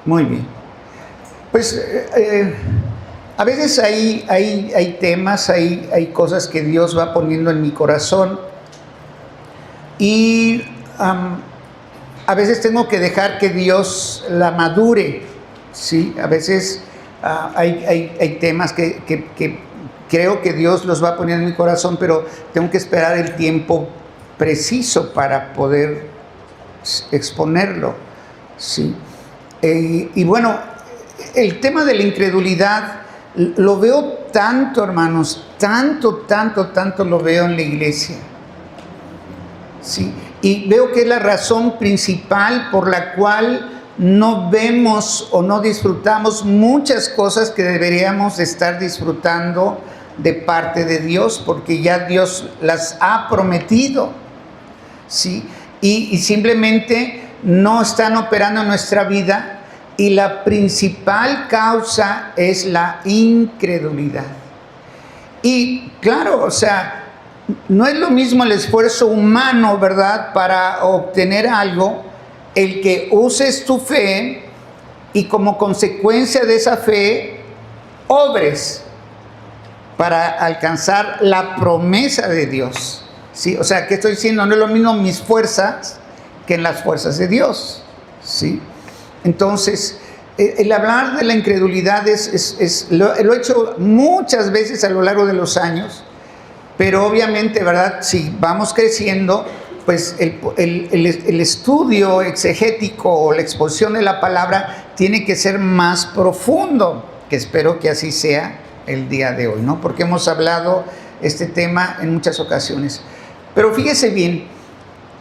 Muy bien. Pues a veces hay temas, hay cosas que Dios va poniendo en mi corazón y a veces tengo que dejar que Dios la madure, ¿sí? A veces hay temas que creo que Dios los va a poner en mi corazón, pero tengo que esperar el tiempo preciso para poder exponerlo, ¿sí? Y bueno, el tema de la incredulidad lo veo tanto, hermanos, tanto lo veo en la iglesia, ¿sí? Y veo que es la razón principal por la cual no vemos o no disfrutamos muchas cosas que deberíamos estar disfrutando de parte de Dios, porque ya Dios las ha prometido, ¿sí? Y simplemente no están operando en nuestra vida, y la principal causa es la incredulidad. Y claro, o sea, no es lo mismo el esfuerzo humano, ¿verdad?, para obtener algo, el que uses tu fe y como consecuencia de esa fe obres para alcanzar la promesa de Dios, ¿sí? O sea, ¿qué estoy diciendo? No es lo mismo mis fuerzas que en las fuerzas de Dios, ¿sí? Entonces, el hablar de la incredulidad lo he hecho muchas veces a lo largo de los años, pero obviamente, ¿verdad?, si vamos creciendo, pues el estudio exegético o la exposición de la palabra tiene que ser más profundo, que espero que así sea el día de hoy, ¿no? Porque hemos hablado este tema en muchas ocasiones. Pero fíjese bien,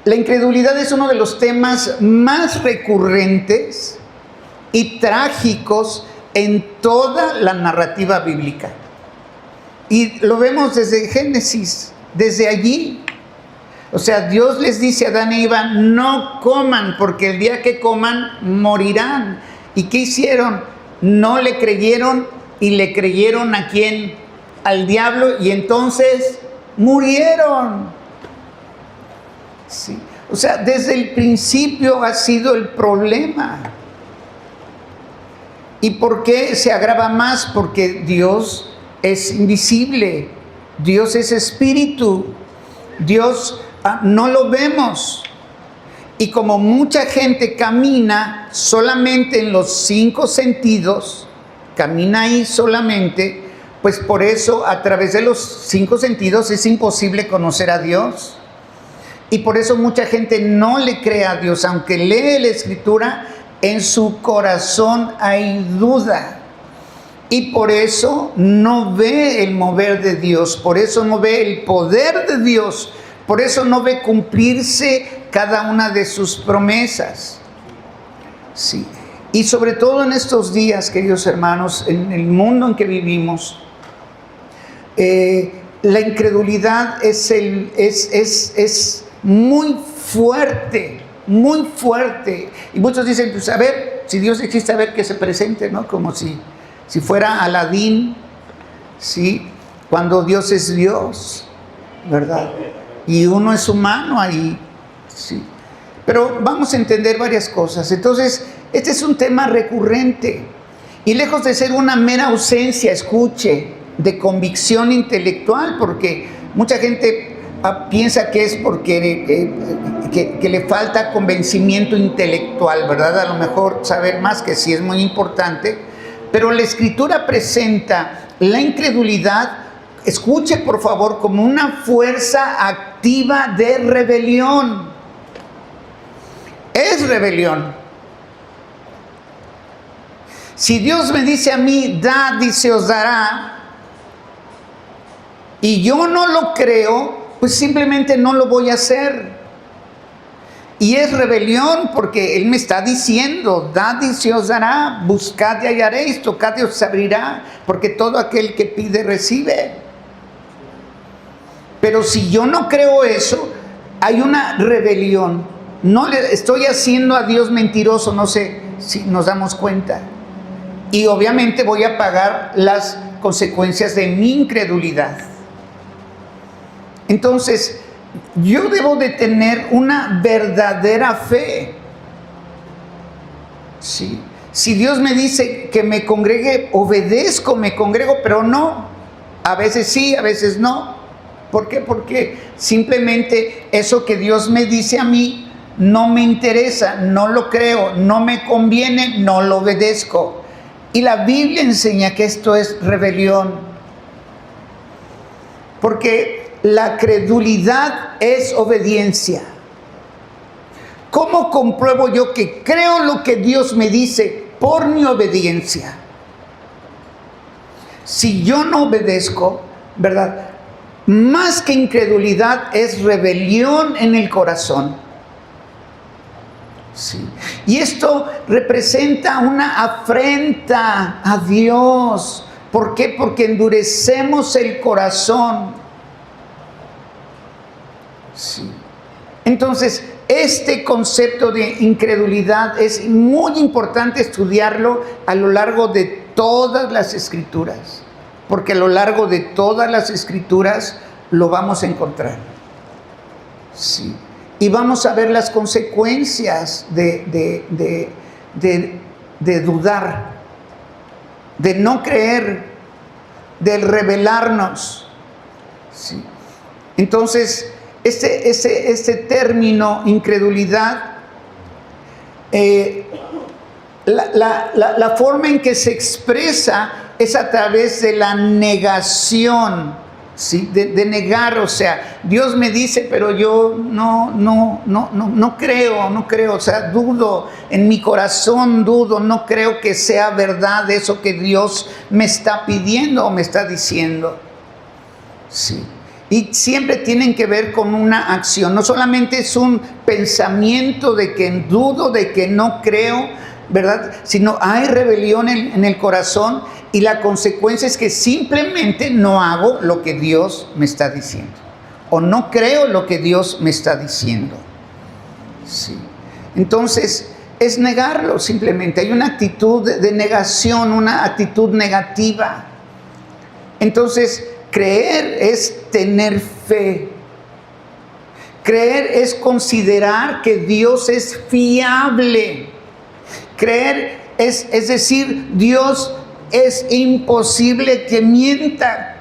la incredulidad es uno de los temas más recurrentes y trágicos en toda la narrativa bíblica. Y lo vemos desde Génesis, desde allí. O sea, Dios les dice a Adán e Eva, no coman, porque el día que coman morirán. ¿Y qué hicieron? No le creyeron, y le creyeron ¿a quién? Al diablo, y entonces murieron. Sí. O sea, desde el principio ha sido el problema. ¿Y por qué se agrava más? Porque Dios es invisible, Dios es espíritu, Dios no lo vemos. Y como mucha gente camina solamente en los 5 sentidos, camina ahí solamente, pues por eso a través de los 5 sentidos es imposible conocer a Dios. Y por eso mucha gente no le cree a Dios, aunque lee la Escritura, en su corazón hay duda. Y por eso no ve el mover de Dios, por eso no ve el poder de Dios, por eso no ve cumplirse cada una de sus promesas. Sí. Y sobre todo en estos días, queridos hermanos, en el mundo en que vivimos, la incredulidad es muy fuerte, muy fuerte. Y muchos dicen, pues a ver, si Dios existe, a ver que se presente, ¿no? Como si fuera Aladín, ¿sí? Cuando Dios es Dios, ¿verdad? Y uno es humano ahí, ¿sí? Pero vamos a entender varias cosas. Entonces, este es un tema recurrente. Y lejos de ser una mera ausencia, escuche, de convicción intelectual, porque mucha gente piensa que es porque que le falta convencimiento intelectual, ¿verdad? A lo mejor saber más, que sí es muy importante, pero la Escritura presenta la incredulidad, escuche por favor, como una fuerza activa de rebelión. Es rebelión. Si Dios me dice a mí, dad y se os dará, y yo no lo creo, pues simplemente no lo voy a hacer. Y es rebelión porque Él me está diciendo, dad y se os dará, buscad y hallaréis, tocad y os abrirá, porque todo aquel que pide recibe. Pero si yo no creo eso, hay una rebelión. No le estoy haciendo a Dios mentiroso, no sé si nos damos cuenta. Y obviamente voy a pagar las consecuencias de mi incredulidad. Entonces, yo debo de tener una verdadera fe. Sí. Si Dios me dice que me congregue, obedezco, me congrego, pero no. A veces sí, a veces no. ¿Por qué? Porque simplemente eso que Dios me dice a mí no me interesa, no lo creo, no me conviene, no lo obedezco. Y la Biblia enseña que esto es rebelión. Porque la credulidad es obediencia. ¿Cómo compruebo yo que creo lo que Dios me dice? Por mi obediencia. Si yo no obedezco, ¿verdad? Más que incredulidad es rebelión en el corazón. Sí. Y esto representa una afrenta a Dios. ¿Por qué? Porque endurecemos el corazón. Sí. Entonces, este concepto de incredulidad es muy importante estudiarlo a lo largo de todas las Escrituras, porque a lo largo de todas las Escrituras lo vamos a encontrar. Sí. Y vamos a ver las consecuencias de dudar, de no creer, de rebelarnos. Sí. Entonces, este término incredulidad, la forma en que se expresa es a través de la negación, ¿sí? De negar, o sea, Dios me dice, pero yo no creo, o sea, dudo, en mi corazón dudo, no creo que sea verdad eso que Dios me está pidiendo o me está diciendo. Sí. Y siempre tienen que ver con una acción. No solamente es un pensamiento de que dudo, de que no creo, ¿verdad? Sino hay rebelión en el corazón y la consecuencia es que simplemente no hago lo que Dios me está diciendo. O no creo lo que Dios me está diciendo. Sí. Entonces, es negarlo simplemente. Hay una actitud de negación, una actitud negativa. Entonces, creer es tener fe. Creer es considerar que Dios es fiable. Creer es decir, Dios es imposible que mienta.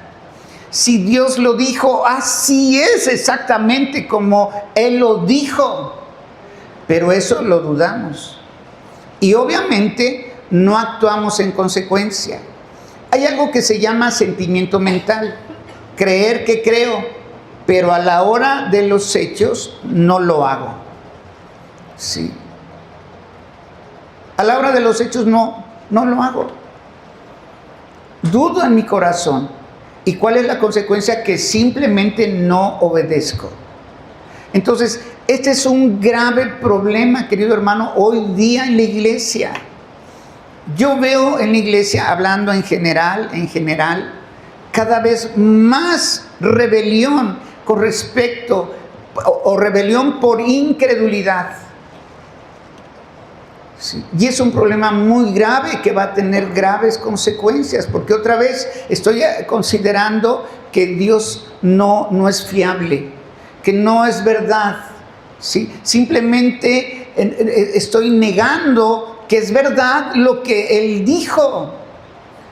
Si Dios lo dijo, así es exactamente como Él lo dijo. Pero eso lo dudamos. Y obviamente no actuamos en consecuencia. Hay algo que se llama sentimiento mental. Creer que creo, pero a la hora de los hechos no lo hago. Sí. A la hora de los hechos no lo hago. Dudo en mi corazón. ¿Y cuál es la consecuencia? Que simplemente no obedezco. Entonces, este es un grave problema, querido hermano, hoy día en la iglesia. Yo veo en la iglesia, hablando en general, cada vez más rebelión con respecto, o rebelión por incredulidad. Sí. Y es un problema muy grave que va a tener graves consecuencias, porque otra vez estoy considerando que Dios no es fiable, que no es verdad. ¿Sí? Simplemente estoy negando que es verdad lo que Él dijo.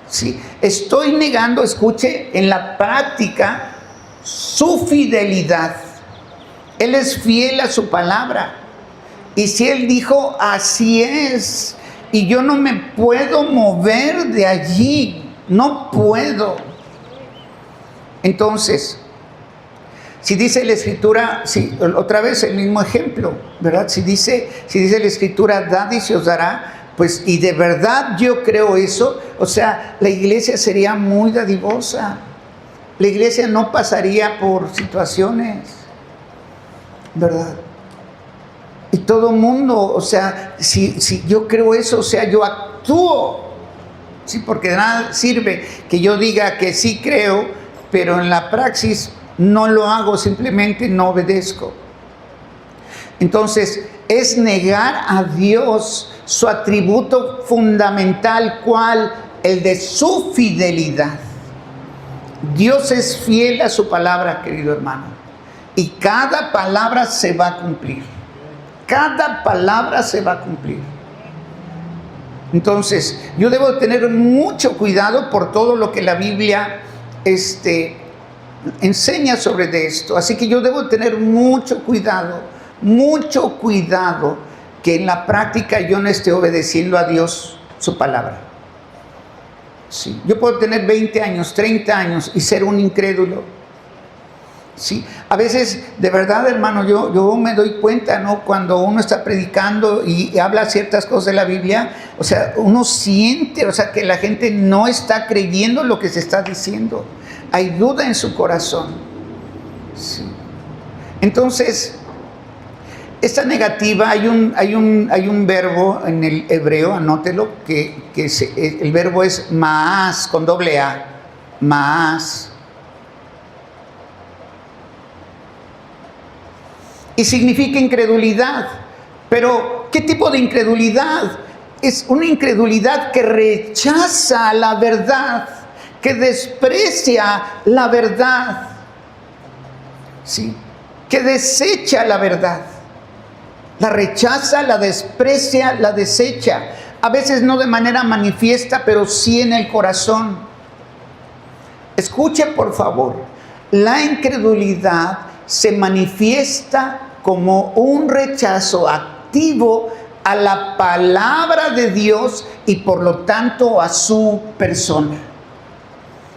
¿Sí? Estoy negando, escuche, en la práctica su fidelidad. Él es fiel a su palabra. Y si Él dijo, así es. Y yo no me puedo mover de allí. No puedo. Entonces, si dice la Escritura, sí, otra vez el mismo ejemplo, ¿verdad? Si dice la Escritura, dad y se os dará, pues, y de verdad yo creo eso, o sea, la iglesia sería muy dadivosa. La iglesia no pasaría por situaciones, ¿verdad? Y todo mundo, o sea, si yo creo eso, o sea, yo actúo. Sí, porque de nada sirve que yo diga que sí creo, pero en la praxis no lo hago, simplemente no obedezco. Entonces, es negar a Dios su atributo fundamental, ¿cuál? El de su fidelidad. Dios es fiel a su palabra, querido hermano. Y cada palabra se va a cumplir. Cada palabra se va a cumplir. Entonces, yo debo tener mucho cuidado por todo lo que la Biblia enseña sobre de esto. Así que yo debo tener mucho cuidado que en la práctica yo no esté obedeciendo a Dios su palabra. Sí. Yo puedo tener 20 años, 30 años y ser un incrédulo. Sí. A veces, de verdad, hermano, yo me doy cuenta, ¿no? Cuando uno está predicando y habla ciertas cosas de la Biblia, o sea, uno siente, o sea, que la gente no está creyendo lo que se está diciendo. Hay duda en su corazón. Sí. Entonces, esta negativa, hay un verbo en el hebreo, anótelo, el verbo es maas, con doble A, maas. Y significa incredulidad. Pero, ¿qué tipo de incredulidad? Es una incredulidad que rechaza la verdad, que desprecia la verdad, ¿sí? Que desecha la verdad. La rechaza, la desprecia, la desecha. A veces no de manera manifiesta, pero sí en el corazón. Escuche, por favor. La incredulidad se manifiesta como un rechazo activo a la palabra de Dios y por lo tanto a su persona.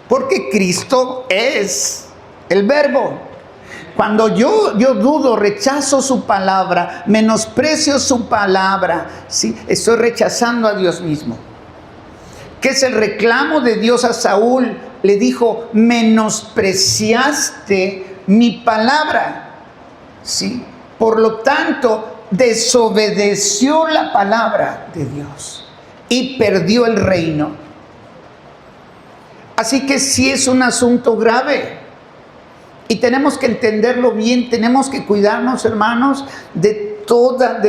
Porque Cristo es el Verbo. Cuando yo dudo, rechazo su palabra, menosprecio su palabra, ¿sí? Estoy rechazando a Dios mismo. ¿Qué es el reclamo de Dios a Saúl? Le dijo, menospreciaste mi palabra, ¿sí? Por lo tanto, desobedeció la palabra de Dios y perdió el reino. Así que sí es un asunto grave. Y tenemos que entenderlo bien, tenemos que cuidarnos, hermanos, de toda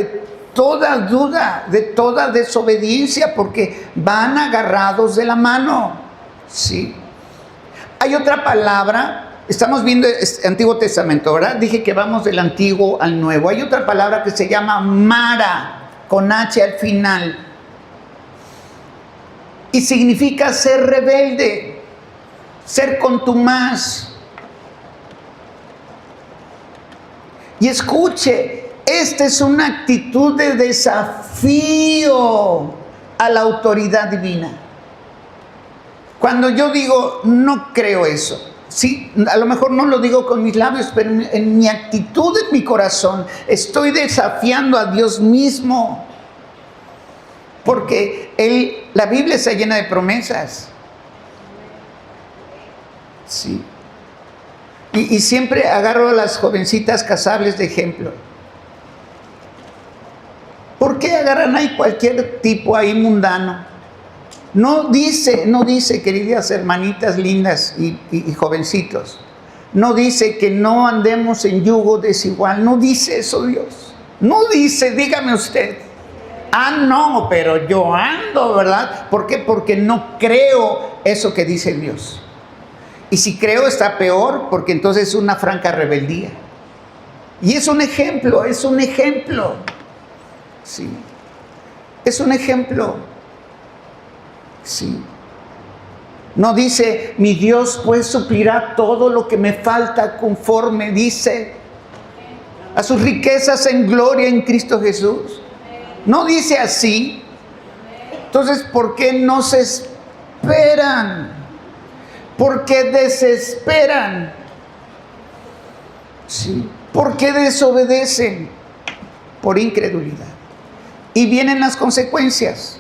duda, de toda desobediencia, porque van agarrados de la mano. ¿Sí? Hay otra palabra, estamos viendo el Antiguo Testamento, ¿verdad? Dije que vamos del Antiguo al Nuevo. Hay otra palabra que se llama Mara, con H al final. Y significa ser rebelde, ser contumaz. Y escuche, esta es una actitud de desafío a la autoridad divina. Cuando yo digo, no creo eso, sí, a lo mejor no lo digo con mis labios, pero en mi actitud, en mi corazón, estoy desafiando a Dios mismo. Porque la Biblia está llena de promesas. Sí. Y siempre agarro a las jovencitas casables de ejemplo. ¿Por qué agarran ahí cualquier tipo ahí mundano? No dice, queridas hermanitas lindas y jovencitos, no dice que no andemos en yugo desigual. No dice eso Dios. No dice, dígame usted. Ah, no, pero yo ando, ¿verdad? ¿Por qué? Porque no creo eso que dice Dios. Y si creo está peor, porque entonces es una franca rebeldía. Y es un ejemplo, Sí. Es un ejemplo. Sí. No dice, mi Dios pues suplirá todo lo que me falta conforme, dice, a sus riquezas en gloria en Cristo Jesús. No dice así. Entonces, ¿por qué no se esperan? ¿Por qué desesperan? Sí. ¿Por qué desobedecen? Por incredulidad. Y vienen las consecuencias.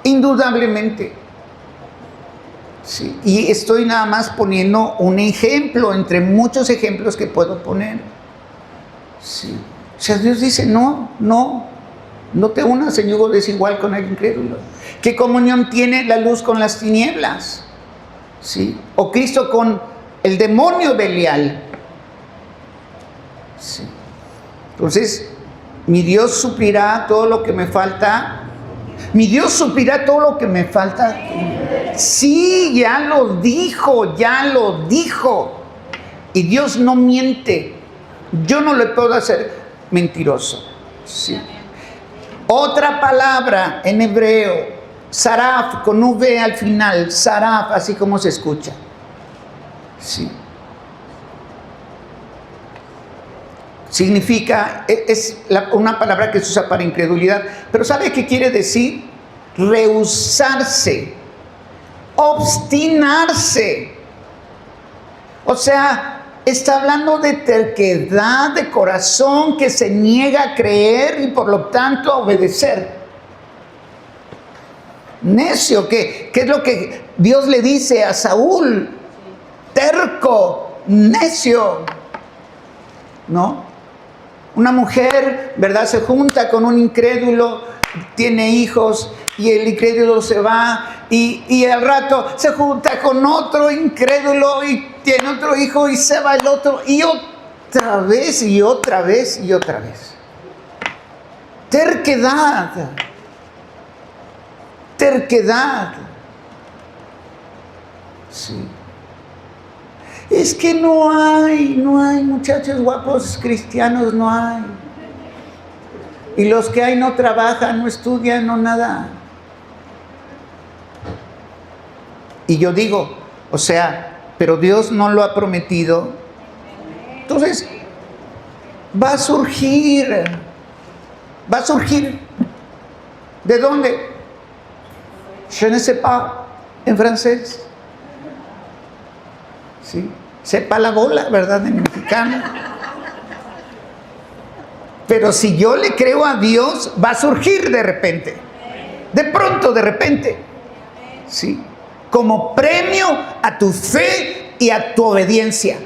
Indudablemente. Sí. Y estoy nada más poniendo un ejemplo entre muchos ejemplos que puedo poner. Sí. O sea, Dios dice, no te unas en yugo desigual con el incrédulo. ¿Qué comunión tiene la luz con las tinieblas? ¿Sí? O Cristo con el demonio Belial. ¿Sí? Entonces, mi Dios suplirá todo lo que me falta. Mi Dios suplirá todo lo que me falta. Sí, ya lo dijo. Y Dios no miente. Yo no le puedo hacer mentiroso. Sí. Otra palabra en hebreo, saraf, con V al final, saraf, así como se escucha. Sí. Significa, una palabra que se usa para incredulidad, pero ¿sabe qué quiere decir? Rehusarse, obstinarse. O sea, está hablando de terquedad de corazón que se niega a creer y por lo tanto a obedecer. Necio, ¿qué es lo que Dios le dice a Saúl? Terco, necio, ¿no? Una mujer, ¿verdad? Se junta con un incrédulo, tiene hijos y el incrédulo se va y al rato se junta con otro incrédulo y tiene otro hijo y se va el otro y otra vez y otra vez y otra vez. Terquedad. Terquedad. Sí. Es que no hay muchachos guapos cristianos, no hay. Y los que hay no trabajan, no estudian, no nada. Y yo digo, o sea, pero Dios no lo ha prometido. Entonces, va a surgir. Va a surgir. ¿De dónde? Je ne sais pas, en francés. ¿Sí? Sepa la bola, ¿verdad? En mexicano. Pero si yo le creo a Dios, va a surgir de repente. De pronto, de repente. ¿Sí? Como premio a tu fe y a tu obediencia.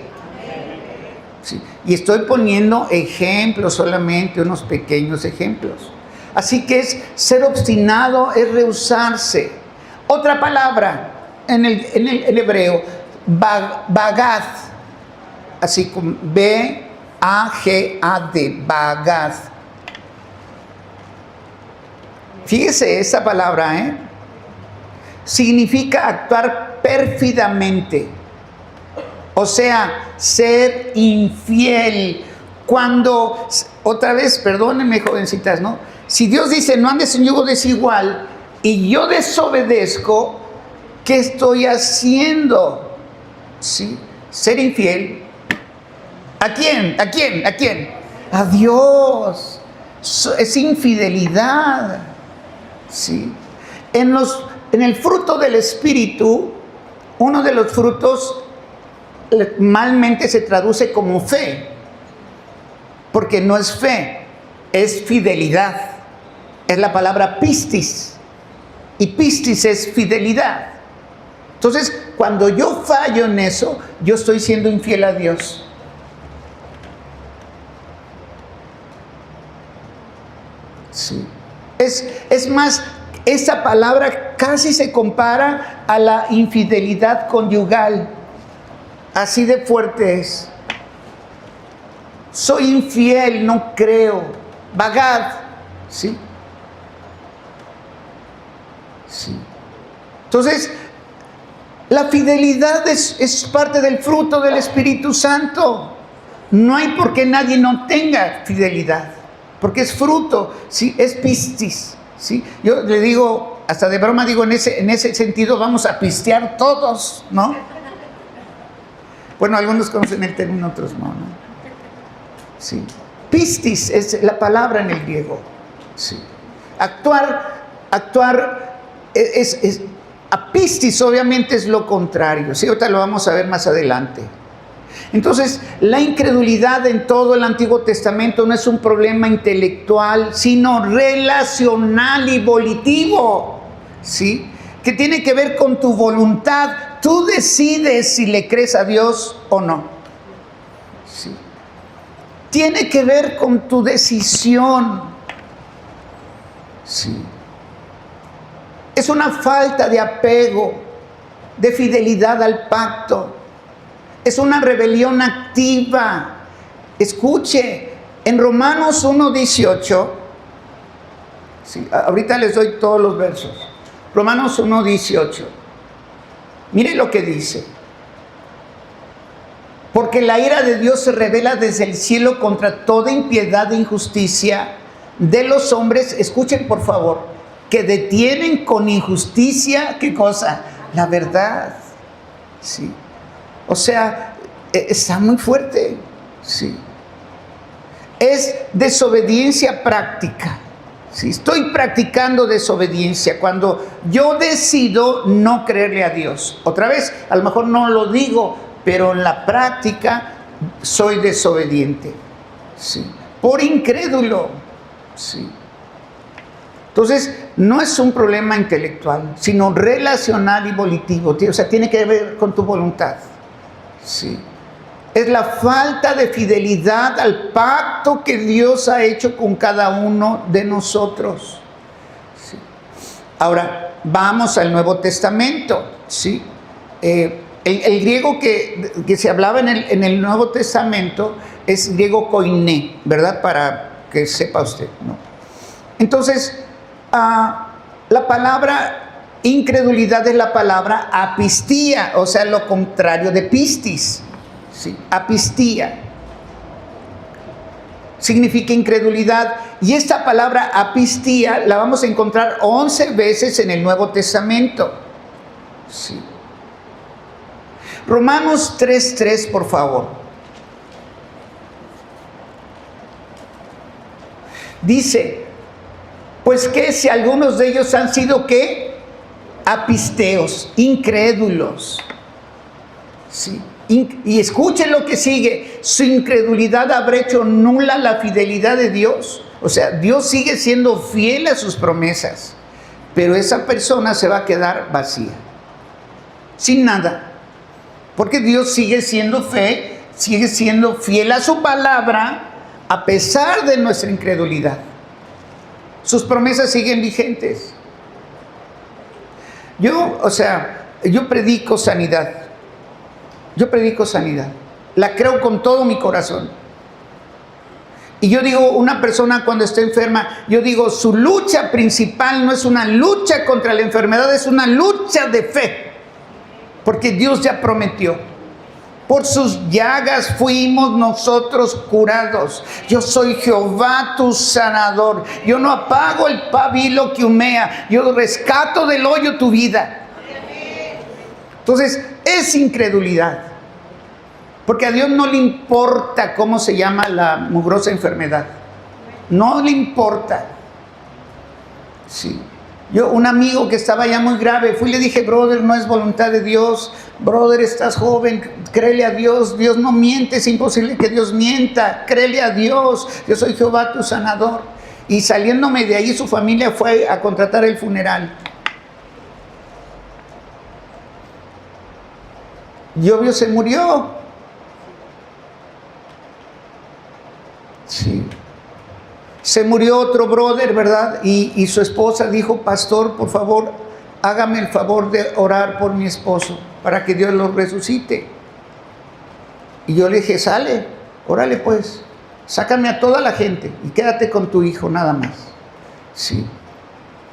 ¿Sí? Y estoy poniendo ejemplos solamente, unos pequeños ejemplos. Así que es ser obstinado, es rehusarse. Otra palabra en el hebreo, bagad, así como B-A-G-A-D, bagad. Fíjese esa palabra, significa actuar pérfidamente, o sea, ser infiel. Cuando, otra vez, perdónenme jovencitas, ¿no? Si Dios dice no andes en yugo desigual y yo desobedezco, ¿qué estoy haciendo? ¿Sí? Ser infiel. ¿A quién? ¿A quién? ¿A quién? A Dios. Es infidelidad. ¿Sí? En el fruto del Espíritu, uno de los frutos malmente se traduce como fe, porque no es fe, es fidelidad. Es la palabra pistis, y pistis es fidelidad. Entonces, cuando yo fallo en eso, yo estoy siendo infiel a Dios. Sí. Es más, esa palabra casi se compara a la infidelidad conyugal. Así de fuerte es. Soy infiel, no creo. Bagad, ¿sí? Sí. Entonces, la fidelidad es parte del fruto del Espíritu Santo. No hay por qué nadie no tenga fidelidad, porque es fruto, ¿sí? Es pistis, ¿sí? Yo le digo, hasta de broma digo, en ese sentido vamos a pistear todos, ¿no? Bueno, algunos conocen el término, otros no, ¿no? Sí. Pistis es la palabra en el griego. Sí. Actuar apistis obviamente es lo contrario. Sí, ahorita lo vamos a ver más adelante. Entonces, la incredulidad en todo el Antiguo Testamento no es un problema intelectual, sino relacional y volitivo, ¿sí? Que tiene que ver con tu voluntad. Tú decides si le crees a Dios o no. ¿Sí? Tiene que ver con tu decisión. Sí. Es una falta de apego, de fidelidad al pacto. Es una rebelión activa. Escuche, en Romanos 1:18, sí, ahorita les doy todos los versos. Romanos 1:18. Mire lo que dice. Porque la ira de Dios se revela desde el cielo contra toda impiedad e injusticia de los hombres, escuchen por favor, que detienen con injusticia, ¿qué cosa? La verdad. Sí. O sea, está muy fuerte. Sí. Es desobediencia práctica. Sí. Estoy practicando desobediencia cuando yo decido no creerle a Dios. Otra vez, a lo mejor no lo digo, pero en la práctica soy desobediente. Sí. Por incrédulo. Sí. Entonces, no es un problema intelectual, sino relacional y volitivo. O sea, tiene que ver con tu voluntad. Sí. Es la falta de fidelidad al pacto que Dios ha hecho con cada uno de nosotros. Sí. Ahora, vamos al Nuevo Testamento. ¿Sí? El griego que se hablaba en el Nuevo Testamento es griego koiné, ¿verdad? Para que sepa usted, ¿no? Entonces, la palabra incredulidad es la palabra apistía, o sea, lo contrario de pistis. ¿Sí? Apistía significa incredulidad, y esta palabra apistía la vamos a encontrar 11 veces en el Nuevo Testamento. ¿Sí? Romanos 3:3, por favor. Dice: pues que si algunos de ellos han sido, ¿qué? Apisteos, incrédulos. Sí. Y escuchen lo que sigue: su incredulidad habrá hecho nula la fidelidad de Dios. O sea, Dios sigue siendo fiel a sus promesas, pero esa persona se va a quedar vacía, sin nada, porque Dios sigue siendo fiel a su palabra a pesar de nuestra incredulidad. Sus promesas siguen vigentes. Yo predico sanidad. Yo predico sanidad. La creo con todo mi corazón. Y yo digo, una persona cuando está enferma, yo digo, su lucha principal no es una lucha contra la enfermedad, es una lucha de fe. Porque Dios ya prometió: por sus llagas fuimos nosotros curados. Yo soy Jehová tu sanador. Yo no apago el pabilo que humea. Yo rescato del hoyo tu vida. Entonces, es incredulidad. Porque a Dios no le importa cómo se llama la mugrosa enfermedad. No le importa. Sí. Yo, un amigo que estaba ya muy grave, fui y le dije: brother, no es voluntad de Dios. Brother, estás joven, créele a Dios. Dios no miente, es imposible que Dios mienta. Créele a Dios. Yo soy Jehová tu sanador. Y saliéndome de ahí, su familia fue a contratar el funeral. Y obvio se murió. Sí. Se murió otro brother, ¿verdad? Y su esposa dijo: pastor, por favor, hágame el favor de orar por mi esposo para que Dios lo resucite. Y yo le dije: sale, órale pues, sácame a toda la gente y quédate con tu hijo nada más. Sí.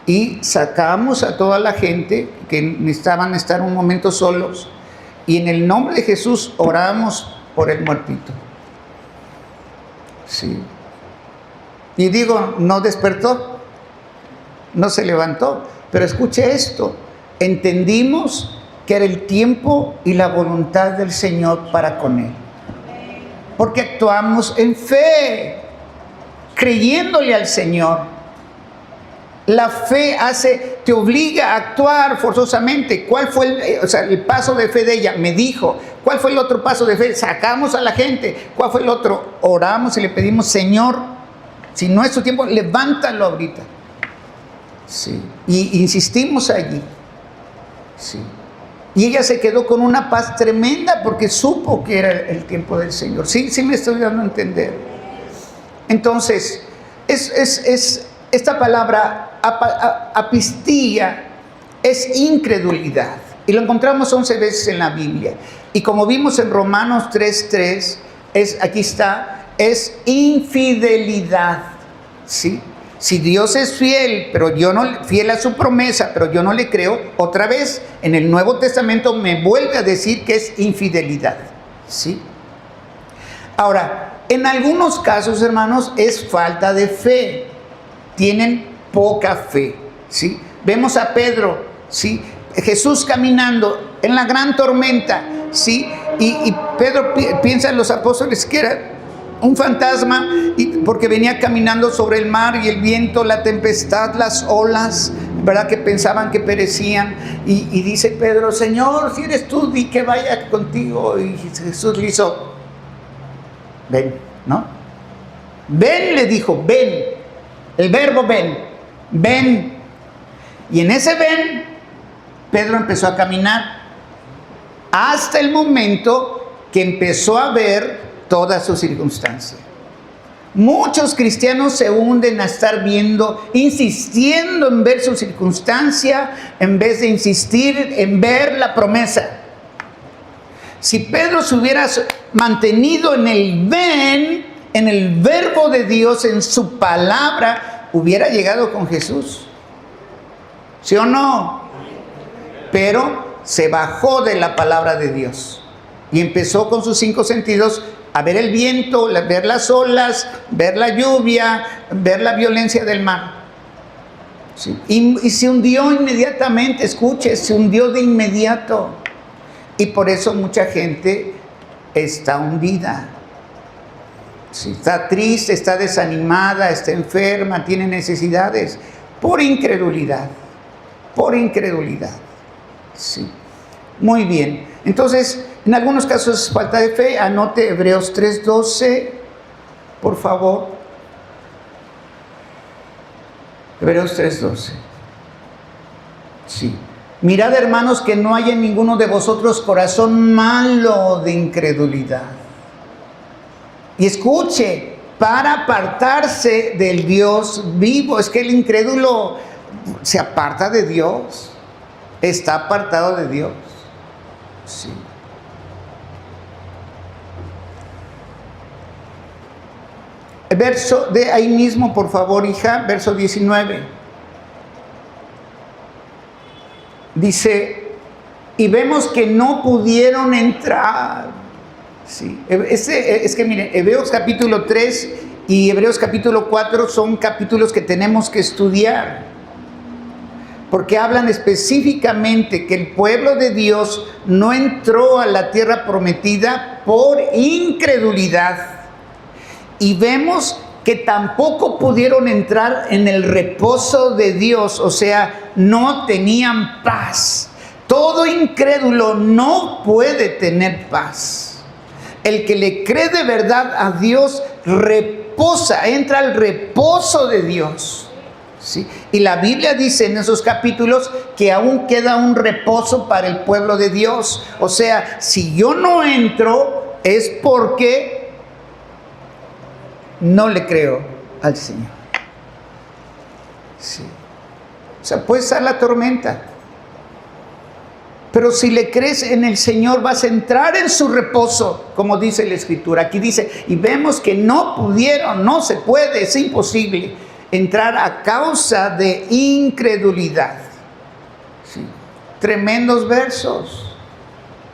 Y sacamos a toda la gente que necesitaban estar un momento solos, y en el nombre de Jesús oramos por el muertito. Sí. Y digo, no despertó, no se levantó, pero escuche esto: entendimos que era el tiempo y la voluntad del Señor para con él, porque actuamos en fe, creyéndole al Señor. La fe te obliga a actuar forzosamente. ¿Cuál fue el paso de fe de ella? Me dijo. ¿Cuál fue el otro paso de fe? Sacamos a la gente. ¿Cuál fue el otro? Oramos y le pedimos: Señor, si no es tu tiempo, levántalo ahorita. Sí. Y insistimos allí. Sí. Y ella se quedó con una paz tremenda porque supo que era el tiempo del Señor. Sí, sí me estoy dando a entender. Entonces, esta palabra apistía es incredulidad. Y lo encontramos 11 veces en la Biblia. Y como vimos en Romanos 3:3, aquí está, es infidelidad. ¿Sí? Si Dios es fiel, fiel a su promesa, pero yo no le creo, otra vez en el Nuevo Testamento me vuelve a decir que es infidelidad. ¿Sí? Ahora, en algunos casos, hermanos, es falta de fe. tienen poca fe, ¿sí? Vemos a Pedro, ¿sí? Jesús caminando en la gran tormenta, ¿sí? Y Pedro piensa en los apóstoles que era un fantasma, porque venía caminando sobre el mar y el viento, la tempestad, las olas, ¿verdad? Que pensaban que perecían. Y dice Pedro: Señor, si eres tú, di que vaya contigo. Y Jesús le hizo: ven, ¿no? Ven, le dijo, ven. El verbo ven, ven. Y en ese ven, Pedro empezó a caminar hasta el momento que empezó a ver toda su circunstancia. Muchos cristianos se hunden a estar viendo, insistiendo en ver su circunstancia, en vez de insistir en ver la promesa. Si Pedro se hubiera mantenido en el ven, en el verbo de Dios, en su palabra, hubiera llegado con Jesús. ¿Sí o no? Pero se bajó de la palabra de Dios y empezó con sus 5 sentidos a ver el viento, ver las olas, ver la lluvia, ver la violencia del mar. ¿Sí? Y se hundió inmediatamente, escuche, se hundió de inmediato. Y por eso mucha gente está hundida. ¿Sí? Está triste, está desanimada, está enferma, tiene necesidades, por incredulidad. Por incredulidad. Sí. Muy bien. Entonces, en algunos casos es falta de fe. Anote Hebreos 3:12, por favor. Hebreos 3:12. Sí. Mirad, hermanos, que no haya en ninguno de vosotros corazón malo de incredulidad. Y escuche, para apartarse del Dios vivo. Es que el incrédulo se aparta de Dios. Está apartado de Dios. Sí. El verso de ahí mismo, por favor, hija, verso 19. Dice: y vemos que no pudieron entrar. Sí. Es que miren, Hebreos capítulo 3 y Hebreos capítulo 4 son capítulos que tenemos que estudiar, porque hablan específicamente que el pueblo de Dios no entró a la tierra prometida por incredulidad. Y vemos que tampoco pudieron entrar en el reposo de Dios, o sea, no tenían paz. Todo incrédulo no puede tener paz. El que le cree de verdad a Dios reposa, entra al reposo de Dios. ¿Sí? Y la Biblia dice en esos capítulos que aún queda un reposo para el pueblo de Dios. O sea, si yo no entro es porque no le creo al Señor. Sí. O sea, puede estar la tormenta, pero si le crees en el Señor vas a entrar en su reposo, como dice la Escritura. Aquí dice: y vemos que no pudieron, no se puede, es imposible entrar a causa de incredulidad. Sí. Tremendos versos.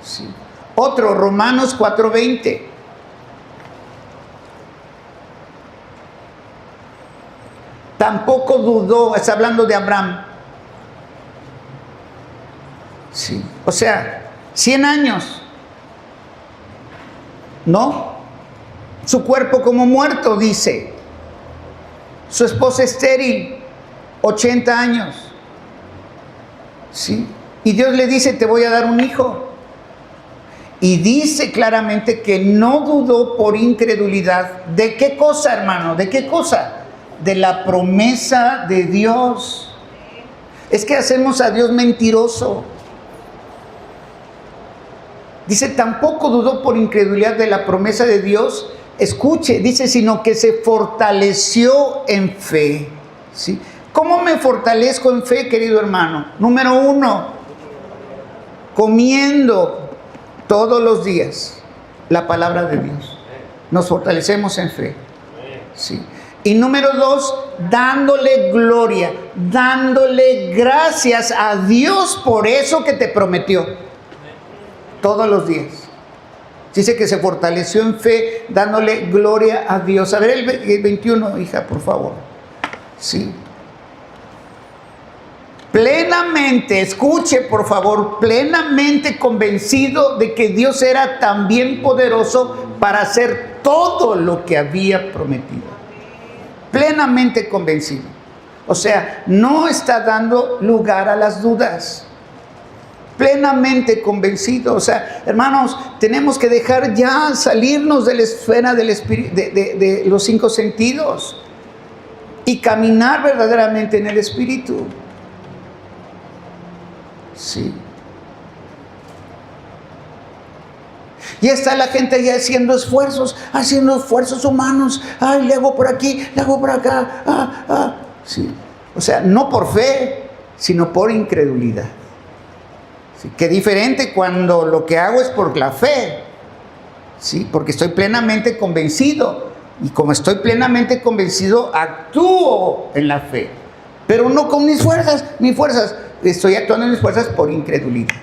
Sí. Otro, Romanos 4:20. Tampoco dudó, está hablando de Abraham. Sí. O sea, 100 años. ¿No? Su cuerpo como muerto, dice. Su esposa estéril, 80 años. ¿Sí? Y Dios le dice: te voy a dar un hijo. Y dice claramente que no dudó por incredulidad. ¿De qué cosa, hermano? ¿De qué cosa? De la promesa de Dios. Es que hacemos a Dios mentiroso. Dice: tampoco dudó por incredulidad de la promesa de Dios. Escuche, dice, sino que se fortaleció en fe. ¿Sí? ¿Cómo me fortalezco en fe, querido hermano? Número 1, comiendo todos los días la palabra de Dios. Nos fortalecemos en fe. ¿Sí? Y número 2, dándole gloria, dándole gracias a Dios por eso que te prometió. Todos los días. Dice que se fortaleció en fe, dándole gloria a Dios. A ver el 21, hija, por favor. Sí. Plenamente, escuche por favor, plenamente convencido de que Dios era también poderoso para hacer todo lo que había prometido. Plenamente convencido. O sea, no está dando lugar a las dudas. Plenamente convencido. O sea, hermanos, tenemos que dejar ya salirnos de la esfera del espíritu, de los 5 sentidos y caminar verdaderamente en el espíritu. Sí. Y está la gente ya haciendo esfuerzos humanos. Ay, le hago por aquí, le hago por acá. Sí. O sea, no por fe, sino por incredulidad. Sí. Qué diferente cuando lo que hago es por la fe. Sí, porque estoy plenamente convencido. Y como estoy plenamente convencido, actúo en la fe. Pero no con mis fuerzas. Estoy actuando en mis fuerzas por incredulidad.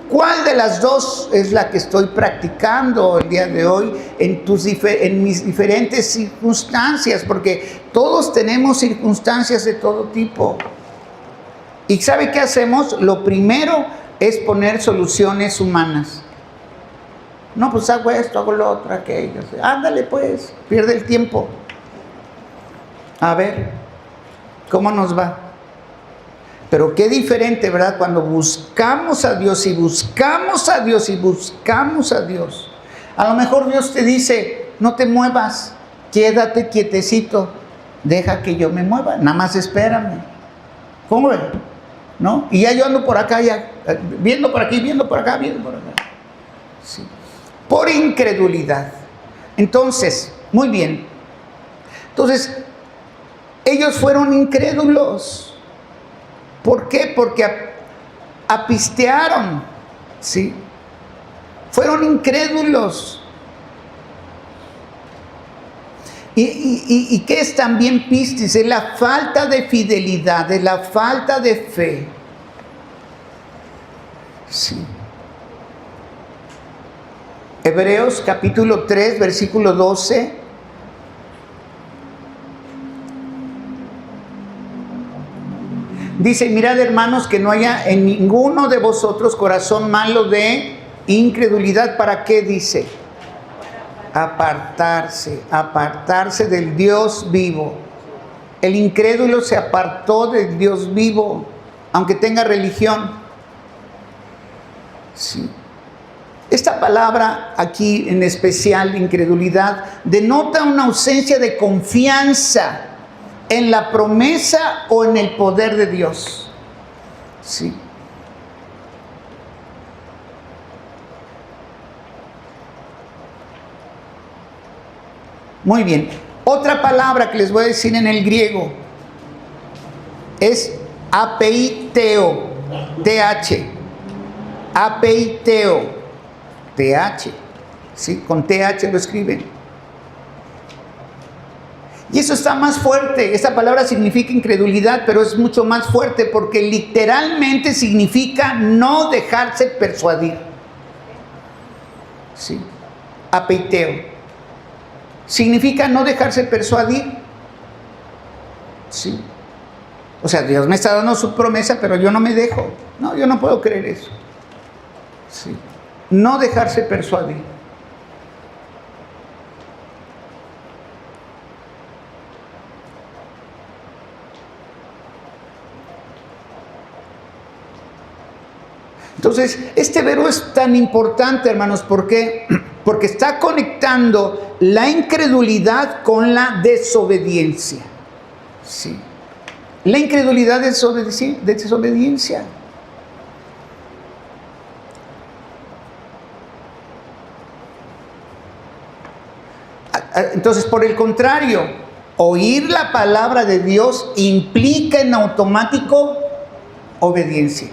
¿Cuál de las dos es la que estoy practicando el día de hoy en mis diferentes circunstancias? Porque todos tenemos circunstancias de todo tipo. ¿Y sabe qué hacemos? Lo primero es poner soluciones humanas. No, pues hago esto, hago lo otro, aquello. Ándale pues, pierde el tiempo. A ver, ¿cómo nos va? Pero qué diferente, ¿verdad? Cuando buscamos a Dios y buscamos a Dios y buscamos a Dios. A lo mejor Dios te dice, no te muevas, quédate quietecito, deja que yo me mueva, nada más espérame. ¿Cómo ven? ¿No? Y ya yo ando por acá, ya, viendo por aquí, viendo por acá, viendo por acá. Sí. Por incredulidad. Entonces, muy bien. Entonces, ellos fueron incrédulos. ¿Por qué? Porque apistearon, ¿sí? Fueron incrédulos. ¿Y qué es también pistis? Es la falta de fidelidad, es la falta de fe. Sí. Hebreos capítulo 3, versículo 12. Dice, mirad hermanos, que no haya en ninguno de vosotros corazón malo de incredulidad. ¿Para qué dice? Apartarse del Dios vivo. El incrédulo se apartó del Dios vivo, aunque tenga religión. Sí. Esta palabra aquí, en especial, incredulidad, denota una ausencia de confianza en la promesa o en el poder de Dios. Sí. Muy bien. Otra palabra que les voy a decir en el griego es apeiteo, TH. Apeiteo, TH. ¿Sí? Con TH lo escriben. Y eso está más fuerte. Esta palabra significa incredulidad, pero es mucho más fuerte porque literalmente significa no dejarse persuadir. ¿Sí? Apeiteo. Significa no dejarse persuadir. ¿Sí? O sea, Dios me está dando su promesa, pero yo no me dejo. No, yo no puedo creer eso. ¿Sí? No dejarse persuadir. Entonces, este verbo es tan importante, hermanos, porque está conectando la incredulidad con la desobediencia. Sí. La incredulidad es desobediencia. Entonces, por el contrario, oír la palabra de Dios implica en automático obediencia.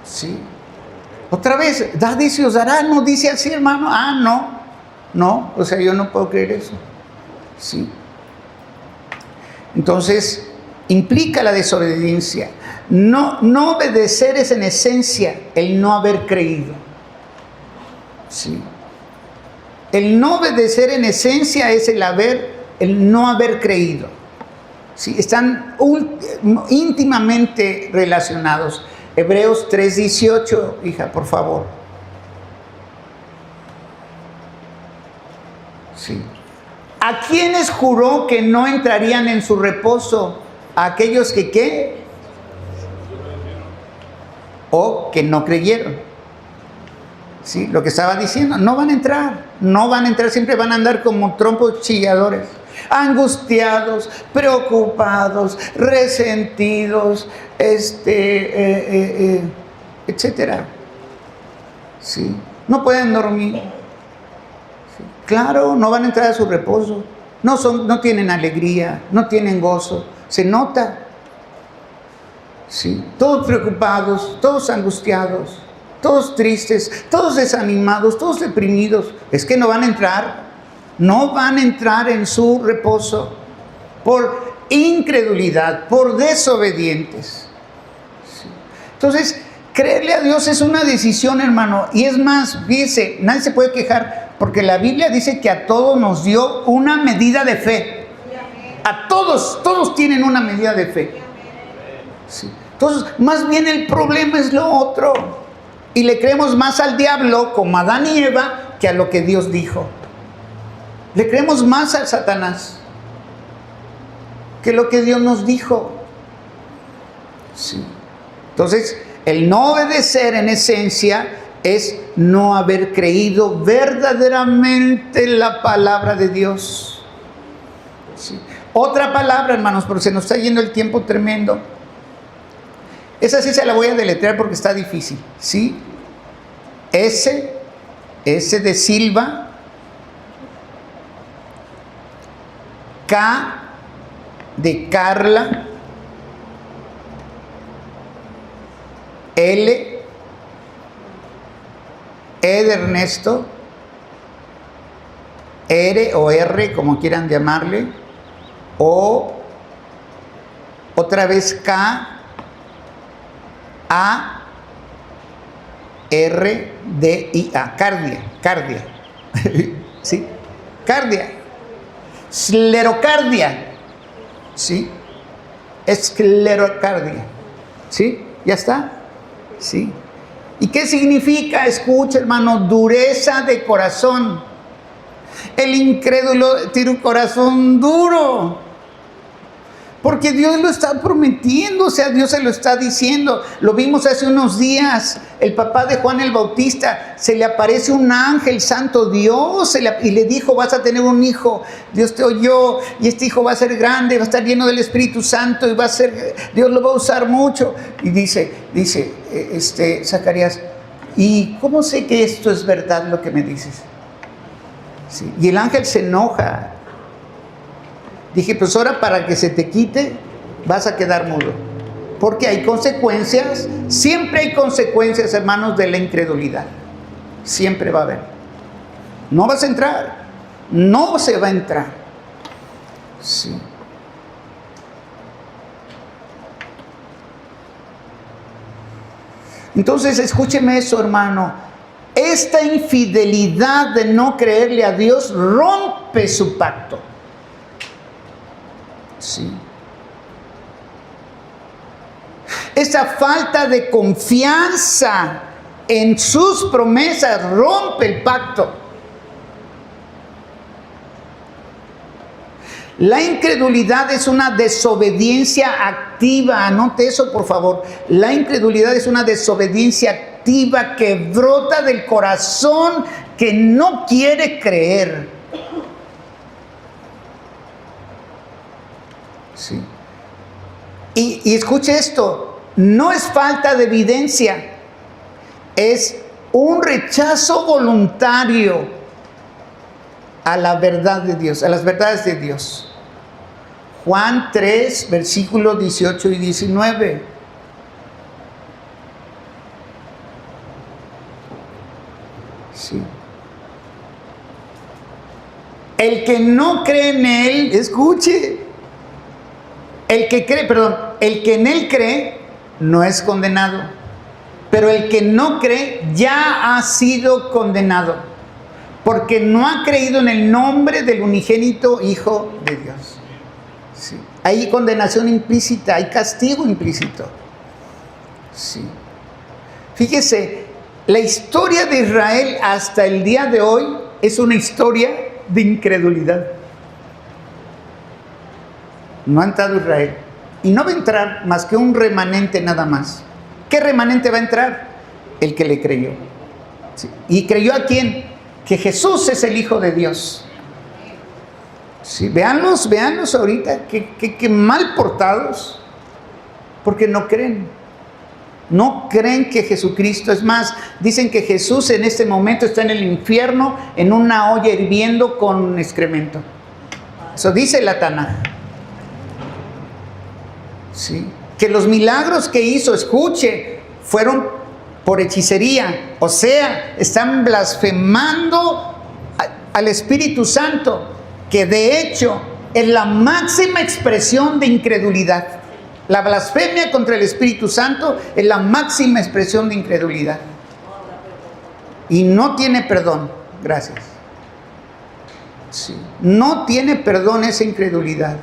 Sí. Otra vez, da, dice, os dará, no dice así, hermano. No, o sea, yo no puedo creer eso. Sí. Entonces, implica la desobediencia. No obedecer es en esencia el no haber creído. Sí. El no obedecer en esencia es el no haber creído. Sí, están íntimamente relacionados. Hebreos 3:18, hija, por favor. Sí. ¿A quiénes juró que no entrarían en su reposo? ¿A aquellos que qué? O que no creyeron. Sí, lo que estaba diciendo, no van a entrar, siempre van a andar como trompos chilladores, angustiados, preocupados, resentidos, etcétera. Sí, no pueden dormir. Sí, claro, no van a entrar a su reposo, no tienen alegría, no tienen gozo, se nota. Sí, todos preocupados, todos angustiados, todos tristes, todos desanimados, todos deprimidos. Es que no van a entrar en su reposo por incredulidad, por desobedientes. Sí. Entonces, creerle a Dios es una decisión, hermano, y es más, fíjese, nadie se puede quejar, porque la Biblia dice que a todos nos dio una medida de fe. A todos tienen una medida de fe. Sí. Entonces, más bien el problema es lo otro. Y le creemos más al diablo, como a Adán y Eva, que a lo que Dios dijo. Le creemos más a Satanás que lo que Dios nos dijo. Sí. Entonces, el no obedecer en esencia es no haber creído verdaderamente la palabra de Dios. Sí. Otra palabra, hermanos, porque se nos está yendo el tiempo tremendo. Esa sí se la voy a deletrear porque está difícil. ¿Sí? S de Silva, K de Carla, L, E de Ernesto, R o R, como quieran llamarle, O, otra vez K, A, R, D, I, A, cardia, ¿sí? Cardia, esclerocardia, ¿sí? Esclerocardia, ¿sí? ¿Ya está? ¿Sí? ¿Y qué significa? Escucha, hermano, dureza de corazón. El incrédulo tiene un corazón duro. Porque Dios lo está prometiendo, o sea, Dios se lo está diciendo. Lo vimos hace unos días, el papá de Juan el Bautista, se le aparece un ángel, santo Dios, y le dijo, vas a tener un hijo, Dios te oyó, y este hijo va a ser grande, va a estar lleno del Espíritu Santo, y Dios lo va a usar mucho. Y dice Zacarías, ¿y cómo sé que esto es verdad lo que me dices? Sí. Y el ángel se enoja. Dije, pues ahora para que se te quite, vas a quedar mudo. Porque hay consecuencias, siempre hay consecuencias, hermanos, de la incredulidad. Siempre va a haber. No vas a entrar, no se va a entrar. Sí. Entonces, escúcheme eso, hermano. Esta infidelidad de no creerle a Dios rompe su pacto. Sí. Esa falta de confianza en sus promesas rompe el pacto. La incredulidad es una desobediencia activa. Anote eso, por favor. La incredulidad es una desobediencia activa que brota del corazón que no quiere creer. Sí. Y escuche esto, no es falta de evidencia, es un rechazo voluntario a la verdad de Dios, a las verdades de Dios. Juan 3, versículos 18 y 19. Sí. El que no cree en Él, escuche, el que en Él cree no es condenado, pero el que no cree ya ha sido condenado, porque no ha creído en el nombre del unigénito Hijo de Dios. Sí. Hay condenación implícita, hay castigo implícito. Sí. Fíjese, la historia de Israel hasta el día de hoy es una historia de incredulidad. No ha entrado Israel. Y no va a entrar más que un remanente nada más. ¿Qué remanente va a entrar? El que le creyó. Sí. ¿Y creyó a quién? Que Jesús es el Hijo de Dios. Sí, véanlos ahorita, que mal portados, porque no creen. No creen que Jesucristo, es más, dicen que Jesús en este momento está en el infierno, en una olla hirviendo con excremento. Eso dice la Tanaj. Sí. Que los milagros que hizo, escuche, fueron por hechicería. O sea, están blasfemando al Espíritu Santo, que de hecho es la máxima expresión de incredulidad. La blasfemia contra el Espíritu Santo es la máxima expresión de incredulidad. Y no tiene perdón. Gracias. Sí. No tiene perdón esa incredulidad.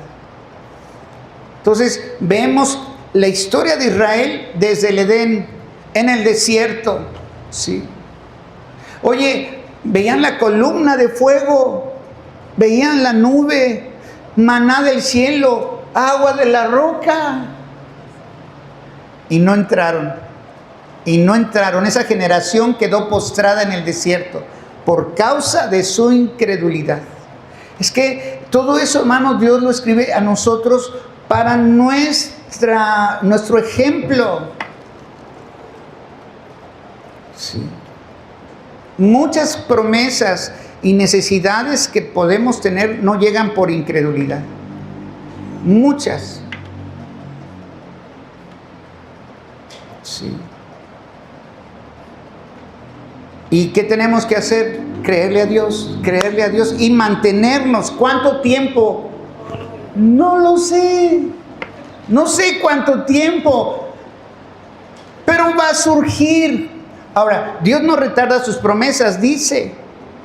Entonces vemos la historia de Israel desde el Edén, en el desierto. Sí. Oye, veían la columna de fuego, veían la nube, maná del cielo, agua de la roca. Y no entraron. Y no entraron. Esa generación quedó postrada en el desierto por causa de su incredulidad. Es que todo eso, hermanos, Dios lo escribe a nosotros para nuestro ejemplo. Sí. Muchas promesas y necesidades que podemos tener no llegan por incredulidad. Muchas. Sí. ¿Y qué tenemos que hacer? Creerle a Dios y mantenernos. ¿Cuánto tiempo? No lo sé. No sé cuánto tiempo, pero va a surgir. Ahora, Dios no retarda sus promesas, dice,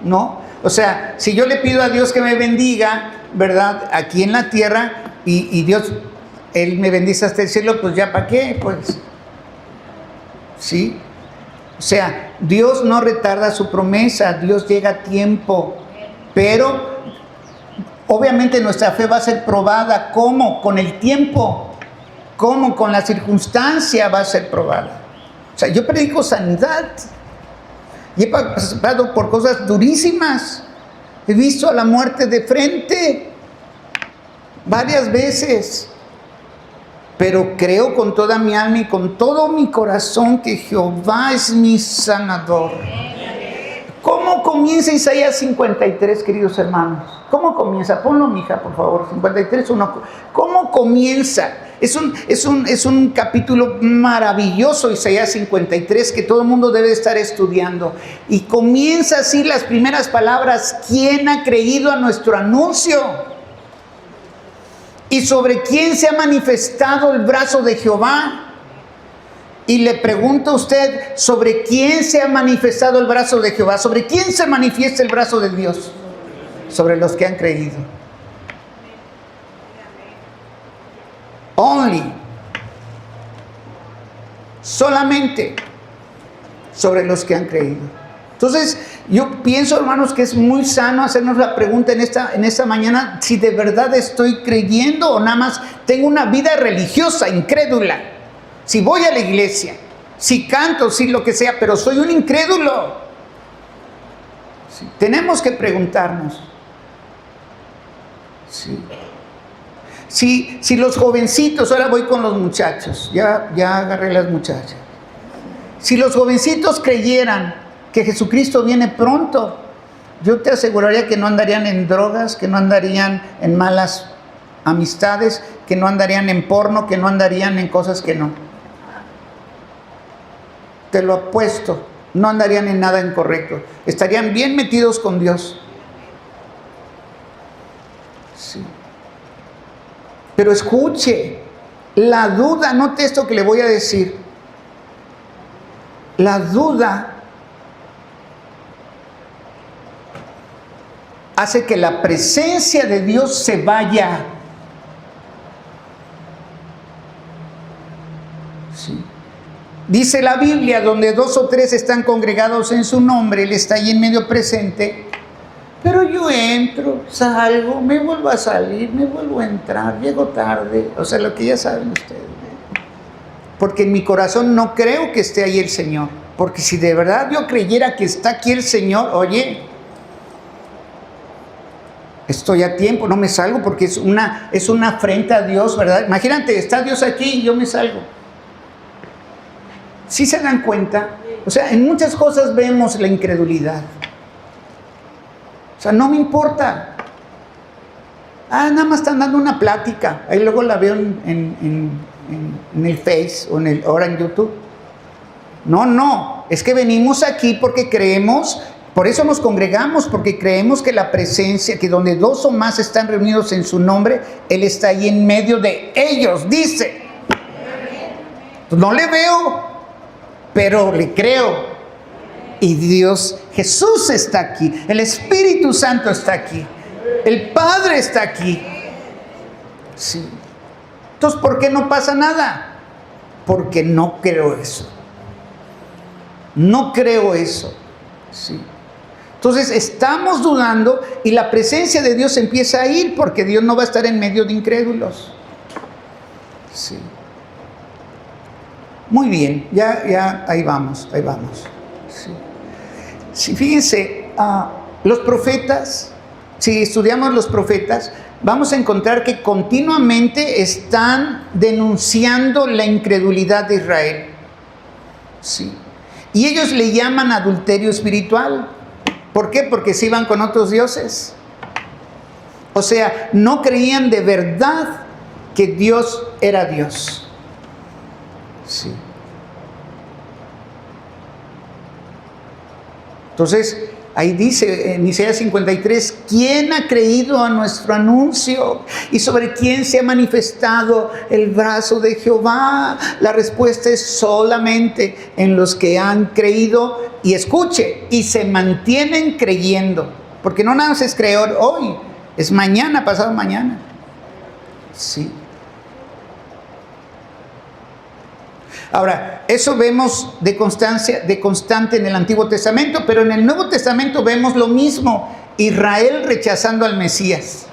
¿no? O sea, si yo le pido a Dios que me bendiga, ¿verdad? Aquí en la tierra, y Dios, Él me bendice hasta el cielo, pues ya para qué, pues. ¿Sí? O sea, Dios no retarda su promesa, Dios llega a tiempo, pero obviamente nuestra fe va a ser probada. ¿Cómo? Con el tiempo. ¿Cómo? Con la circunstancia va a ser probada. O sea, yo predico sanidad y he pasado por cosas durísimas. He visto a la muerte de frente varias veces, pero creo con toda mi alma y con todo mi corazón que Jehová es mi sanador. ¿Cómo comienza Isaías 53, queridos hermanos? ¿Cómo comienza? Ponlo, mija, por favor. 53, 1. ¿Cómo comienza? Es un capítulo maravilloso, Isaías 53, que todo el mundo debe estar estudiando. Y comienza así las primeras palabras: ¿quién ha creído a nuestro anuncio? ¿Y sobre quién se ha manifestado el brazo de Jehová? Y le pregunto a usted, ¿sobre quién se ha manifestado el brazo de Jehová? ¿Sobre quién se manifiesta el brazo de Dios? Sobre los que han creído. Only. Solamente sobre los que han creído. Entonces, yo pienso, hermanos, que es muy sano hacernos la pregunta en esta mañana, si de verdad estoy creyendo o nada más tengo una vida religiosa, incrédula. Si voy a la iglesia, si canto, si lo que sea, pero soy un incrédulo. Sí, tenemos que preguntarnos. Sí. Si los jovencitos, ahora voy con los muchachos, ya agarré las muchachas. Si los jovencitos creyeran que Jesucristo viene pronto, yo te aseguraría que no andarían en drogas, que no andarían en malas amistades, que no andarían en porno, que no andarían en cosas que no. Te lo apuesto, no andarían en nada incorrecto. Estarían bien metidos con Dios. Sí. Pero escuche, la duda, note esto que le voy a decir. La duda hace que la presencia de Dios se vaya. Sí. Dice la Biblia, donde 2 o 3 están congregados en su nombre, Él está ahí en medio presente. Pero yo entro, salgo, me vuelvo a salir, me vuelvo a entrar, llego tarde. O sea, lo que ya saben ustedes. Porque en mi corazón no creo que esté ahí el Señor. Porque si de verdad yo creyera que está aquí el Señor, oye, estoy a tiempo, no me salgo porque es una afrenta a Dios, ¿verdad? Imagínate, está Dios aquí y yo me salgo. ¿Sí se dan cuenta? O sea, en muchas cosas vemos la incredulidad. O sea, no me importa. Nada más están dando una plática. Ahí luego la veo en el Face o ahora en YouTube. No. Es que venimos aquí porque creemos, por eso nos congregamos, porque creemos que la presencia, que donde 2 o más están reunidos en su nombre, Él está ahí en medio de ellos, dice. No le veo, pero le creo. Y Dios, Jesús está aquí, el Espíritu Santo está aquí, el Padre está aquí. Sí. Entonces, ¿por qué no pasa nada? Porque no creo eso. No creo eso. Sí. Entonces, estamos dudando y la presencia de Dios empieza a ir porque Dios no va a estar en medio de incrédulos. Sí. Muy bien, ya ahí vamos. Sí. Sí, fíjense, los profetas, si estudiamos los profetas, vamos a encontrar que continuamente están denunciando la incredulidad de Israel. Sí. Y ellos le llaman adulterio espiritual. ¿Por qué? Porque se iban con otros dioses. O sea, no creían de verdad que Dios era Dios. Sí. Entonces, ahí dice en Isaías 53, ¿quién ha creído a nuestro anuncio? ¿Y sobre quién se ha manifestado el brazo de Jehová? La respuesta es solamente en los que han creído, y escuche, y se mantienen creyendo. Porque no nada más es creer hoy, es mañana, pasado mañana. Sí. Ahora, eso vemos de constante en el Antiguo Testamento, pero en el Nuevo Testamento vemos lo mismo. Israel rechazando al Mesías.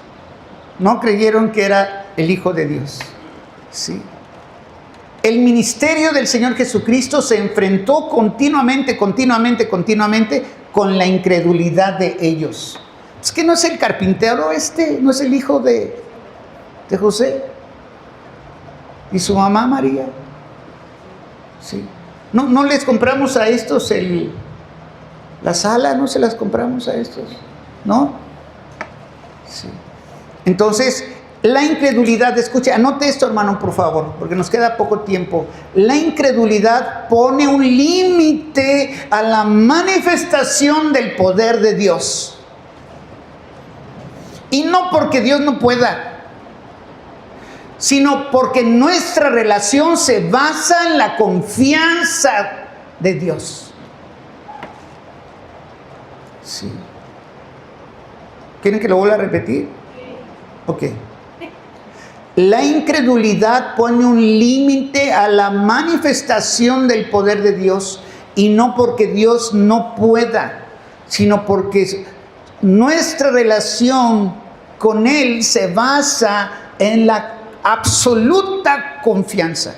No creyeron que era el Hijo de Dios. Sí. El ministerio del Señor Jesucristo se enfrentó continuamente con la incredulidad de ellos. Es que no es el carpintero no es el hijo de José y su mamá María. Sí. No les compramos a estos la sala, no se las compramos a estos, ¿no? Sí. Entonces, la incredulidad, escuche, anote esto, hermano, por favor, porque nos queda poco tiempo. La incredulidad pone un límite a la manifestación del poder de Dios. Y no porque Dios no pueda, sino porque nuestra relación se basa en la confianza de Dios. Sí. ¿Quieren que lo vuelva a repetir? Ok. La incredulidad pone un límite a la manifestación del poder de Dios, y no porque Dios no pueda, sino porque nuestra relación con Él se basa en la absoluta confianza.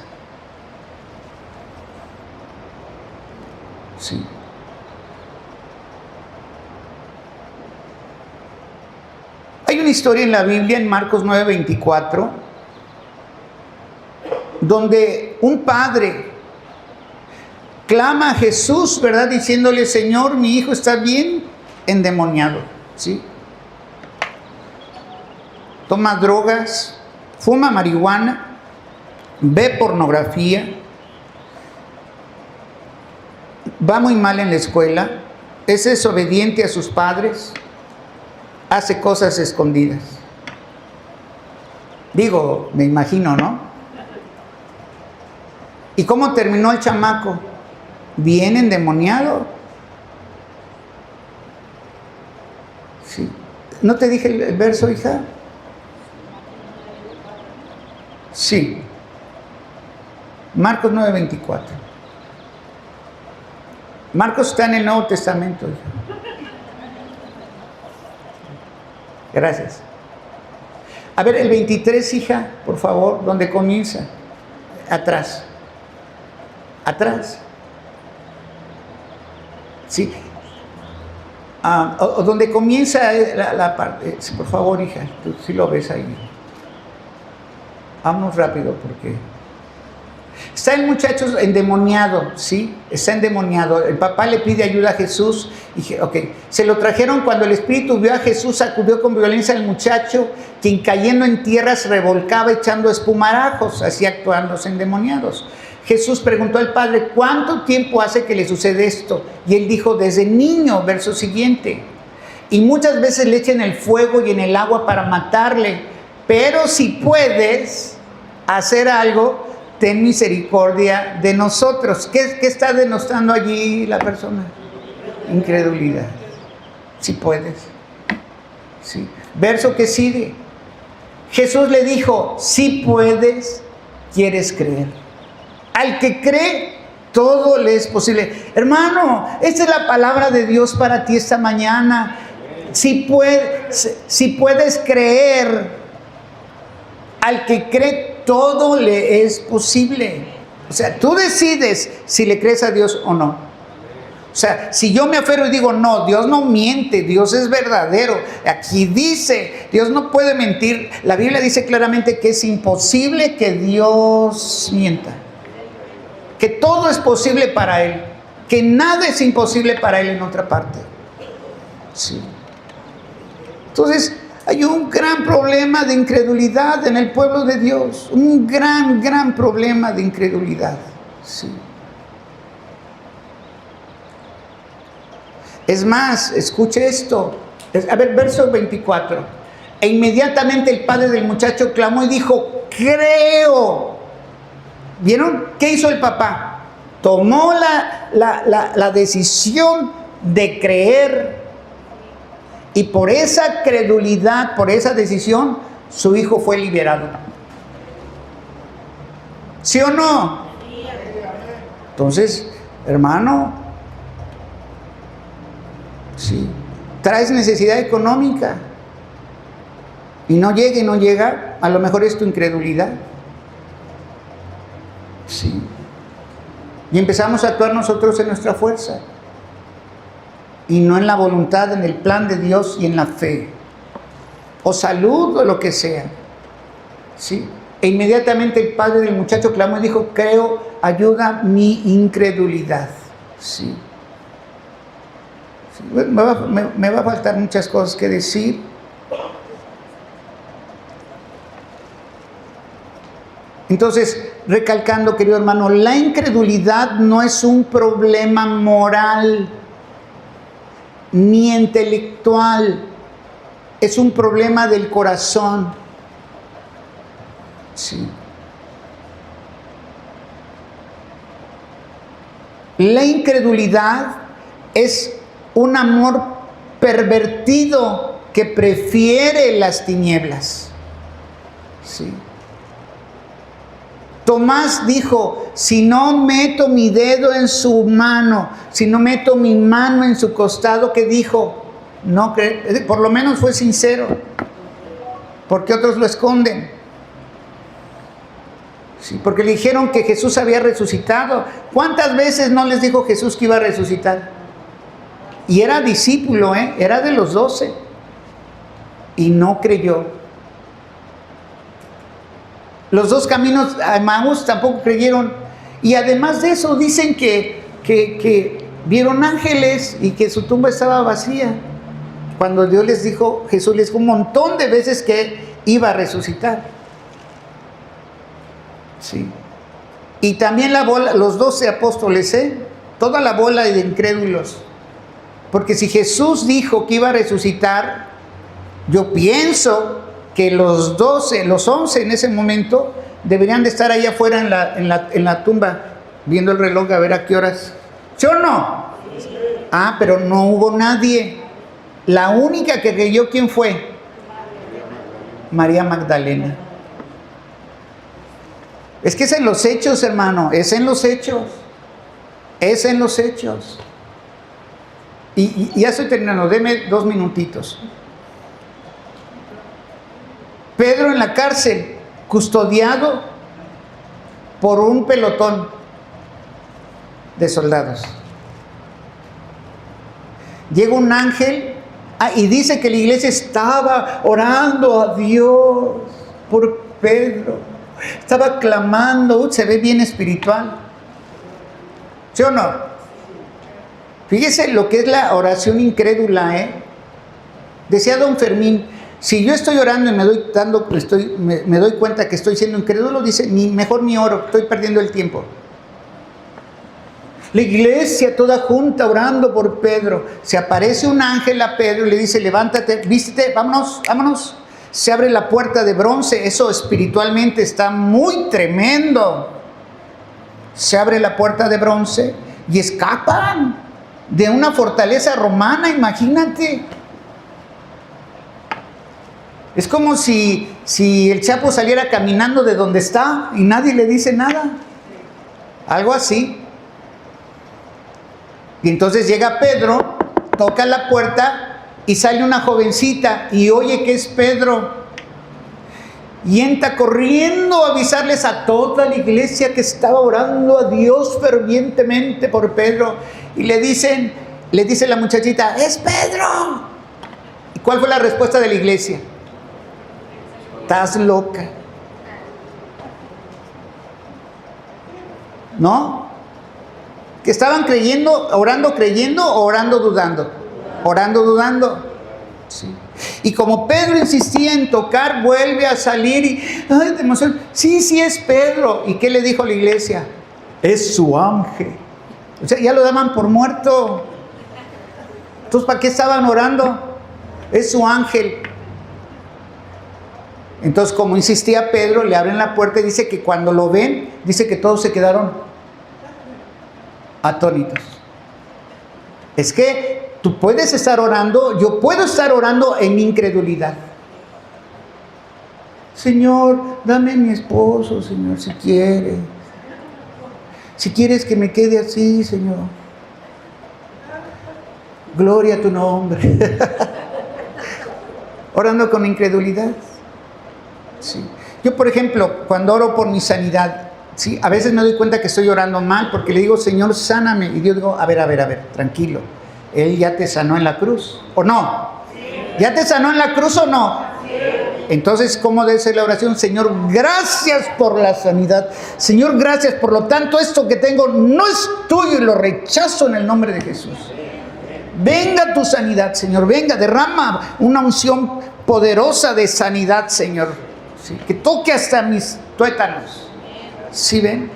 Sí. Hay una historia en la Biblia, en Marcos 9:24, donde un padre clama a Jesús, ¿verdad? Diciéndole: Señor, mi hijo está bien endemoniado, ¿sí? Toma drogas, fuma marihuana, ve pornografía, va muy mal en la escuela, es desobediente a sus padres, hace cosas escondidas. Digo, me imagino, ¿no? ¿Y cómo terminó el chamaco? Bien endemoniado. Sí. ¿No te dije el verso, hija? Sí. Marcos 9:24. Marcos está en el Nuevo Testamento. Gracias. A ver, el 23, hija, por favor, ¿dónde comienza? Atrás. Atrás. Sí. O donde comienza la parte. Por favor, hija, tú sí lo ves ahí. Vamos rápido porque... Está el muchacho endemoniado, ¿sí? Está endemoniado. El papá le pide ayuda a Jesús. Y ok, se lo trajeron cuando el espíritu vio a Jesús, sacudió con violencia al muchacho, quien cayendo en tierra se revolcaba echando espumarajos, así actuando los endemoniados. Jesús preguntó al padre, ¿cuánto tiempo hace que le sucede esto? Y él dijo, desde niño, verso siguiente. Y muchas veces le echan el fuego y en el agua para matarle. Pero si puedes hacer algo, ten misericordia de nosotros. ¿Qué está denostando allí la persona? Incredulidad. Si puedes. Sí. Verso que sigue. Jesús le dijo, si puedes, quieres creer. Al que cree, todo le es posible. Hermano, esta es la palabra de Dios para ti esta mañana. Si puedes creer, al que cree, todo le es posible. O sea, tú decides si le crees a Dios o no. O sea, si yo me aferro y digo, no, Dios no miente, Dios es verdadero. Aquí dice, Dios no puede mentir. La Biblia dice claramente que es imposible que Dios mienta. Que todo es posible para Él. Que nada es imposible para Él en otra parte. Sí. Entonces, hay un gran problema de incredulidad en el pueblo de Dios. Un gran problema de incredulidad. Sí. Es más, escuche esto. A ver, verso 24. E inmediatamente el padre del muchacho clamó y dijo, creo. ¿Vieron? ¿Qué hizo el papá? Tomó la decisión de creer. Y por esa credulidad, por esa decisión, su hijo fue liberado. ¿Sí o no? Entonces, hermano, sí, traes necesidad económica y no llega, a lo mejor es tu incredulidad. Sí. Y empezamos a actuar nosotros en nuestra fuerza. Y no en la voluntad, en el plan de Dios y en la fe. O salud o lo que sea. ¿Sí? E inmediatamente el padre del muchacho clamó y dijo, creo, ayuda mi incredulidad. ¿Sí? Sí. Me va a faltar muchas cosas que decir. Entonces, recalcando, querido hermano, la incredulidad no es un problema moral ni intelectual, es un problema del corazón. Sí. La incredulidad es un amor pervertido que prefiere las tinieblas. Sí. Tomás dijo, si no meto mi dedo en su mano, si no meto mi mano en su costado, ¿qué dijo? No, por lo menos fue sincero, porque otros lo esconden. Sí, porque le dijeron que Jesús había resucitado. ¿Cuántas veces no les dijo Jesús que iba a resucitar? Y era discípulo, era de los 12, y no creyó. Los dos caminos a Emaús tampoco creyeron. Y además de eso dicen que vieron ángeles y que su tumba estaba vacía. Cuando Dios les dijo, Jesús les dijo un montón de veces que iba a resucitar. Sí. Y también la bola, los 12 apóstoles, toda la bola de incrédulos. Porque si Jesús dijo que iba a resucitar, yo pienso que los 12, los 11 en ese momento deberían de estar allá afuera en la tumba viendo el reloj a ver a qué horas. ¿Sí o no? Ah, pero no hubo nadie. La única que creyó, ¿quién fue? María Magdalena. Es que es en los hechos, hermano, es en los hechos. Es en los hechos. Y ya estoy terminando, deme 2 minutitos. Pedro en la cárcel, custodiado por un pelotón de soldados. Llega un ángel y dice que la iglesia estaba orando a Dios por Pedro. Estaba clamando, se ve bien espiritual. ¿Sí o no? Fíjese lo que es la oración incrédula, Decía don Fermín, si yo estoy orando y me doy cuenta que estoy siendo incrédulo, dice, mejor ni oro, estoy perdiendo el tiempo. La iglesia toda junta orando por Pedro. Se aparece un ángel a Pedro y le dice, levántate, vístete, vámonos, vámonos. Se abre la puerta de bronce, eso espiritualmente está muy tremendo. Se abre la puerta de bronce y escapan de una fortaleza romana, imagínate. Es como si el Chapo saliera caminando de donde está y nadie le dice nada. Algo así. Y entonces llega Pedro, toca la puerta y sale una jovencita y oye que es Pedro. Y entra corriendo a avisarles a toda la iglesia que estaba orando a Dios fervientemente por Pedro. Y le dice la muchachita, ¡es Pedro! ¿Y cuál fue la respuesta de la iglesia? Estás loca. ¿No? Que estaban orando creyendo o orando dudando. Orando dudando. Sí. Y como Pedro insistía en tocar, vuelve a salir y ¡ay, de emoción! Sí, es Pedro. ¿Y qué le dijo la iglesia? Es su ángel. O sea, ya lo daban por muerto. Entonces, ¿para qué estaban orando? Es su ángel. Entonces, como insistía Pedro, le abren la puerta y dice que cuando lo ven, dice que todos se quedaron atónitos. Es que tú puedes estar orando, yo puedo estar orando en incredulidad. Señor, dame a mi esposo, Señor, si quieres. Si quieres que me quede así, Señor. Gloria a tu nombre. Orando con incredulidad. Sí. Yo, por ejemplo, cuando oro por mi sanidad, ¿sí? A veces me doy cuenta que estoy orando mal porque le digo, Señor, sáname. Y Dios digo, a ver, tranquilo. Él ya te sanó en la cruz, ¿o no? Sí. ¿Ya te sanó en la cruz o no? Sí. Entonces, ¿cómo debe ser la oración? Señor, gracias por la sanidad. Señor, gracias. Por lo tanto, esto que tengo no es tuyo y lo rechazo en el nombre de Jesús. Venga tu sanidad, Señor. Venga, derrama una unción poderosa de sanidad, Señor. Sí, que toque hasta mis tuétanos. ¿Sí ven?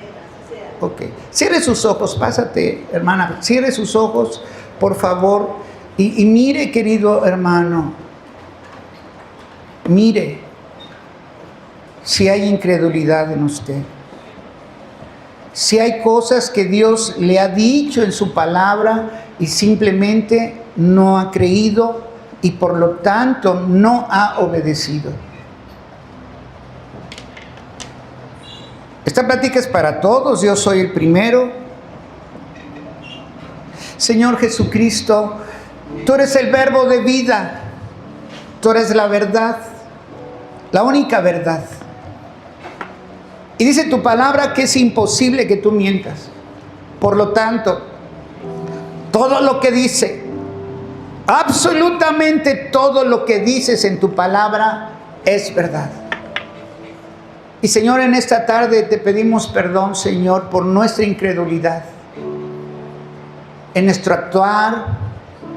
Ok. Cierre sus ojos, pásate, hermana. Cierre sus ojos, por favor. Y mire, querido hermano. Mire si hay incredulidad en usted. Si hay cosas que Dios le ha dicho en su palabra y simplemente no ha creído y por lo tanto no ha obedecido. Esta plática es para todos, yo soy el primero. Señor Jesucristo, tú eres el verbo de vida, tú eres la verdad, la única verdad. Y dice tu palabra que es imposible que tú mientas. Por lo tanto, todo lo que dice, absolutamente todo lo que dices en tu palabra es verdad. Y Señor, en esta tarde te pedimos perdón, Señor, por nuestra incredulidad. En nuestro actuar,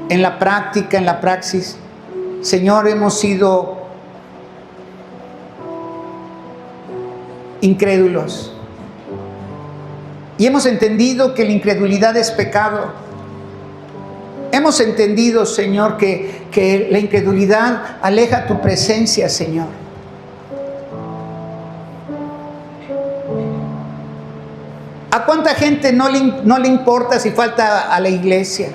en la práctica, en la praxis. Señor, hemos sido incrédulos. Y hemos entendido que la incredulidad es pecado. Hemos entendido, Señor, que la incredulidad aleja tu presencia, Señor. ¿A cuánta gente no le importa si falta a la iglesia?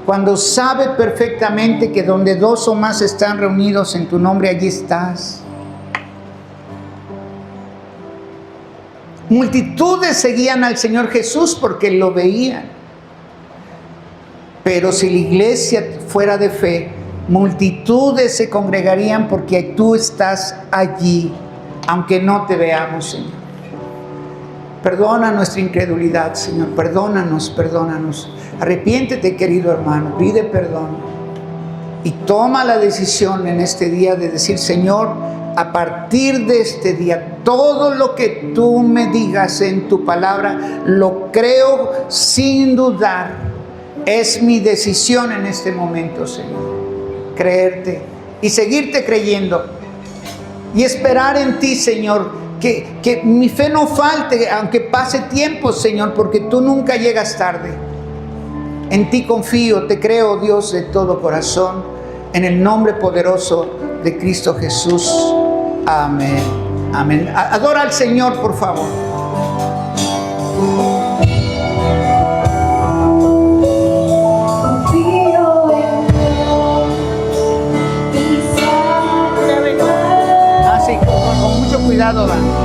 Cuando sabe perfectamente que donde dos o más están reunidos en tu nombre, allí estás. Multitudes seguían al Señor Jesús porque lo veían. Pero si la iglesia fuera de fe, multitudes se congregarían porque tú estás allí, aunque no te veamos, Señor. Perdona nuestra incredulidad, Señor. Perdónanos, perdónanos. Arrepiéntete, querido hermano. Pide perdón. Y toma la decisión en este día de decir, Señor, a partir de este día, todo lo que tú me digas en tu palabra, lo creo sin dudar. Es mi decisión en este momento, Señor. Creerte y seguirte creyendo. Y esperar en ti, Señor. Que mi fe no falte, aunque pase tiempo, Señor, porque tú nunca llegas tarde. En ti confío, te creo, Dios, de todo corazón, en el nombre poderoso de Cristo Jesús. Amén. Amén. Adora al Señor, por favor. Así, con mucho cuidado, va.